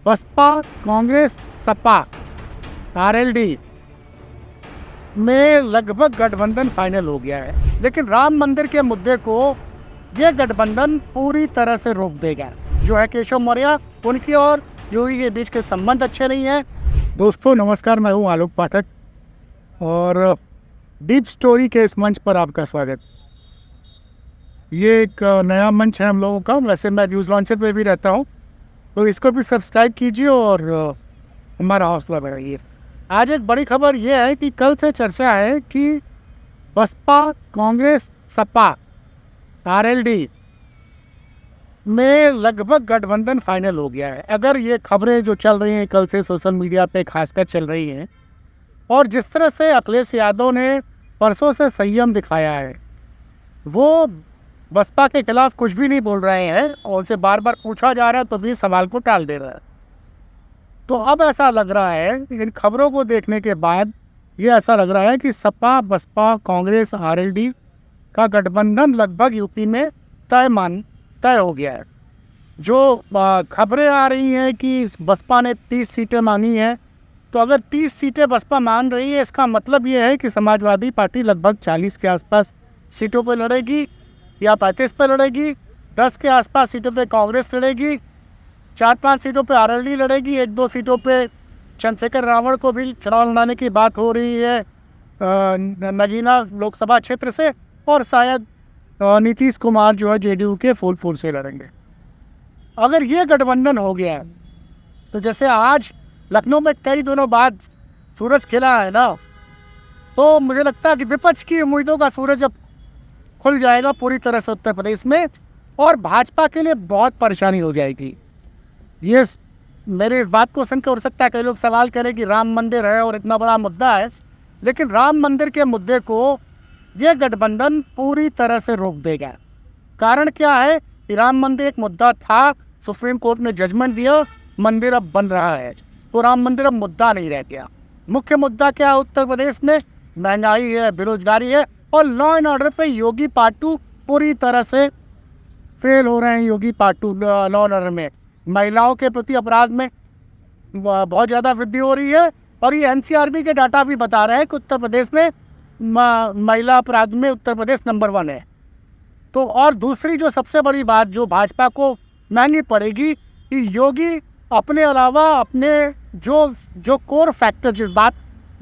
Baspa, Congress, Sapa, RLD में लगभग गठबंधन फाइनल हो गया है, लेकिन राम मंदिर के मुद्दे को ये गठबंधन पूरी तरह से रोक देगा। जो है केशव मौर्य, उनकी और योगी के बीच के संबंध अच्छे नहीं हैं। दोस्तों नमस्कार, मैं हूँ आलोक पाठक और डीप स्टोरी के इस मंच पर आपका स्वागत। ये एक नया मंच है हम लोगों का। वैसे मैं न्यूज़ लॉन्चर पे भी रहता हूँ, तो इसको भी सब्सक्राइब कीजिए और हमारा हौसला बढ़ाइए। आज एक बड़ी खबर ये है कि कल से चर्चा है कि बसपा, कांग्रेस, सपा, आरएलडी में लगभग गठबंधन फाइनल हो गया है। अगर ये खबरें जो चल रही हैं कल से सोशल मीडिया पे खासकर चल रही हैं, और जिस तरह से अखिलेश यादव ने परसों से संयम दिखाया है, वो बसपा के खिलाफ कुछ भी नहीं बोल रहे हैं और उनसे बार बार पूछा जा रहा है तो भी सवाल को टाल दे रहा है। तो अब ऐसा लग रहा है कि इन खबरों को देखने के बाद ये ऐसा लग रहा है कि सपा, बसपा, कांग्रेस, आरएलडी का गठबंधन लगभग यूपी में तय हो गया है। जो खबरें आ रही हैं कि बसपा ने 30 सीटें मांगी हैं, तो अगर 30 सीटें बसपा मान रही है, इसका मतलब ये है कि समाजवादी पार्टी लगभग 40 के आसपास सीटों पर लड़ेगी या 35 पर लड़ेगी, 10 के आसपास सीटों पे कांग्रेस लड़ेगी, 4-5 सीटों पे आरएलडी लड़ेगी, 1-2 सीटों पे चंद्रशेखर रावण को भी चुनाव लड़ाने की बात हो रही है नगीना लोकसभा क्षेत्र से, और शायद नीतीश कुमार जो है जेडीयू के फूलपुर से लड़ेंगे। अगर ये गठबंधन हो गया है तो जैसे आज लखनऊ में कई दिनों बाद सूरज खिला है ना, तो मुझे लगता है कि विपक्ष की उम्मीदों का सूरज अब खुल जाएगा पूरी तरह से उत्तर प्रदेश में, और भाजपा के लिए बहुत परेशानी हो जाएगी। ये मेरे इस बात को सुनकर हो सकता है कई लोग सवाल करें कि राम मंदिर है और इतना बड़ा मुद्दा है, लेकिन राम मंदिर के मुद्दे को ये गठबंधन पूरी तरह से रोक देगा। कारण क्या है कि राम मंदिर एक मुद्दा था, सुप्रीम कोर्ट ने जजमेंट दिया, मंदिर अब बन रहा है, तो राम मंदिर अब मुद्दा नहीं रह गया। मुख्य मुद्दा क्या है उत्तर प्रदेश में? महंगाई है, बेरोजगारी है, और लॉ एंड ऑर्डर पे योगी पार्टू पूरी तरह से फेल हो रहे हैं। योगी पार्टू लॉ एंड ऑर्डर में महिलाओं के प्रति अपराध में बहुत ज़्यादा वृद्धि हो रही है, और ये एनसीआरबी के डाटा भी बता रहे हैं कि उत्तर प्रदेश में महिला अपराध में उत्तर प्रदेश नंबर 1 है। तो और दूसरी जो सबसे बड़ी बात जो भाजपा को महंगी पड़ेगी कि योगी अपने अलावा अपने जो कोर फैक्टर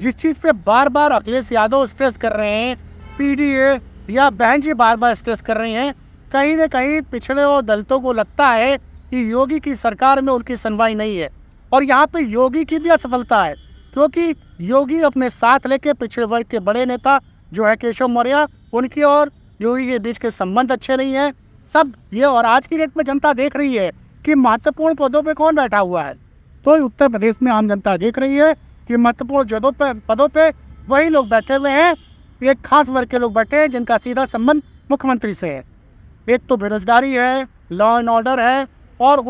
जिस चीज़ पे बार बार अखिलेश यादव स्ट्रेस कर रहे हैं, पीडीए या बहन जी बार बार स्ट्रेस कर रही हैं, कहीं ना कहीं पिछड़े और दलितों को लगता है कि योगी की सरकार में उनकी सुनवाई नहीं है। और यहाँ पे योगी की भी असफलता है, क्योंकि योगी अपने साथ लेके पिछड़े वर्ग के बड़े नेता जो है केशव मौर्य, उनकी और योगी के बीच के संबंध अच्छे नहीं हैं सब ये। और आज की डेट में जनता देख रही है कि महत्वपूर्ण पदों पे कौन बैठा हुआ है, तो उत्तर प्रदेश में आम जनता देख रही है कि महत्वपूर्ण पदों पे वही लोग बैठे हुए हैं, एक खास वर्ग के लोग बैठे हैं जिनका सीधा संबंध मुख्यमंत्री से है। एक तो बेरोजगारी है, लॉ एंड ऑर्डर है, और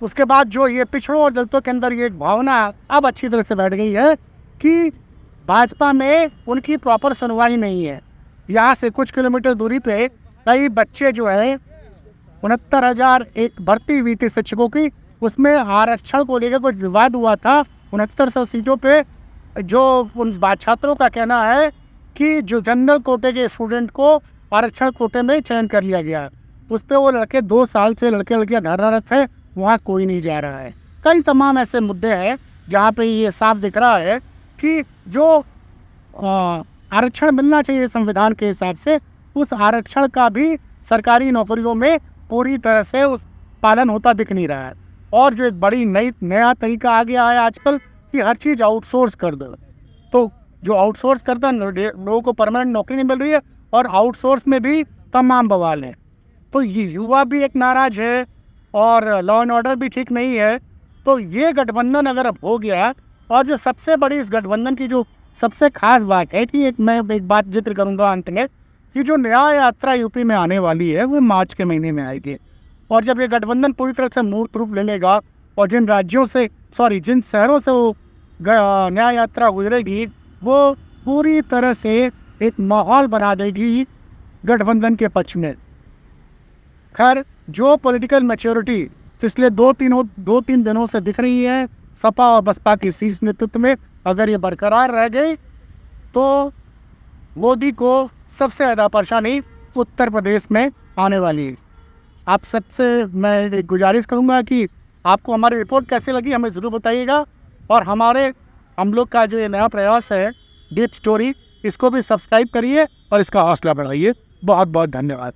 उसके बाद जो ये पिछड़ों और दलितों के अंदर ये एक भावना अब अच्छी तरह से बैठ गई है कि भाजपा में उनकी प्रॉपर सुनवाई नहीं है। यहाँ से कुछ किलोमीटर दूरी पे कई बच्चे जो है 69,000 एक भर्ती हुई थी शिक्षकों की, उसमें आरक्षण को लेकर कुछ विवाद हुआ था। 6900 सीटों पे जो उन छात्रों का कहना है कि जो जनरल कोटे के स्टूडेंट को आरक्षण कोटे में चयन कर लिया गया, उस पर वो लड़के 2 साल से लड़के लड़कियाँ धरनारत है, वहाँ कोई नहीं जा रहा है। कई तमाम ऐसे मुद्दे हैं जहाँ पे ये साफ दिख रहा है कि जो आरक्षण मिलना चाहिए संविधान के हिसाब से, उस आरक्षण का भी सरकारी नौकरियों में पूरी तरह से उस पालन होता दिख नहीं रहा है। और जो एक बड़ी नया तरीका आ गया है आजकल कि हर चीज़ आउटसोर्स कर दो, तो जो आउटसोर्स करता है लोगों को परमानेंट नौकरी नहीं मिल रही है, और आउटसोर्स में भी तमाम बवाल है। तो ये युवा भी एक नाराज है और लॉ एंड ऑर्डर भी ठीक नहीं है। तो ये गठबंधन अगर अब हो गया, और जो सबसे बड़ी इस गठबंधन की जो सबसे खास बात है कि मैं एक बात जिक्र करूंगा अंत में, कि जो न्याय यात्रा यूपी में आने वाली है वो मार्च के महीने में आएगी, और जब ये गठबंधन पूरी तरह से मूर्त रूप ले लेगा और जिन शहरों से वो न्याय यात्रा गुजरेगी, वो पूरी तरह से एक माहौल बना देगी गठबंधन के पक्ष में। खैर जो पॉलिटिकल मैच्योरिटी पिछले दो तीन दिनों से दिख रही है सपा और बसपा की शीर्ष नेतृत्व में। अगर ये बरकरार रह गई तो मोदी को सबसे ज़्यादा परेशानी उत्तर प्रदेश में आने वाली है। आप सबसे मैं एक गुजारिश करूँगा कि आपको हमारी रिपोर्ट कैसी लगी हमें ज़रूर बताइएगा, और हम लोग का जो ये नया प्रयास है डीप स्टोरी, इसको भी सब्सक्राइब करिए और इसका हौसला बढ़ाइए। बहुत बहुत धन्यवाद।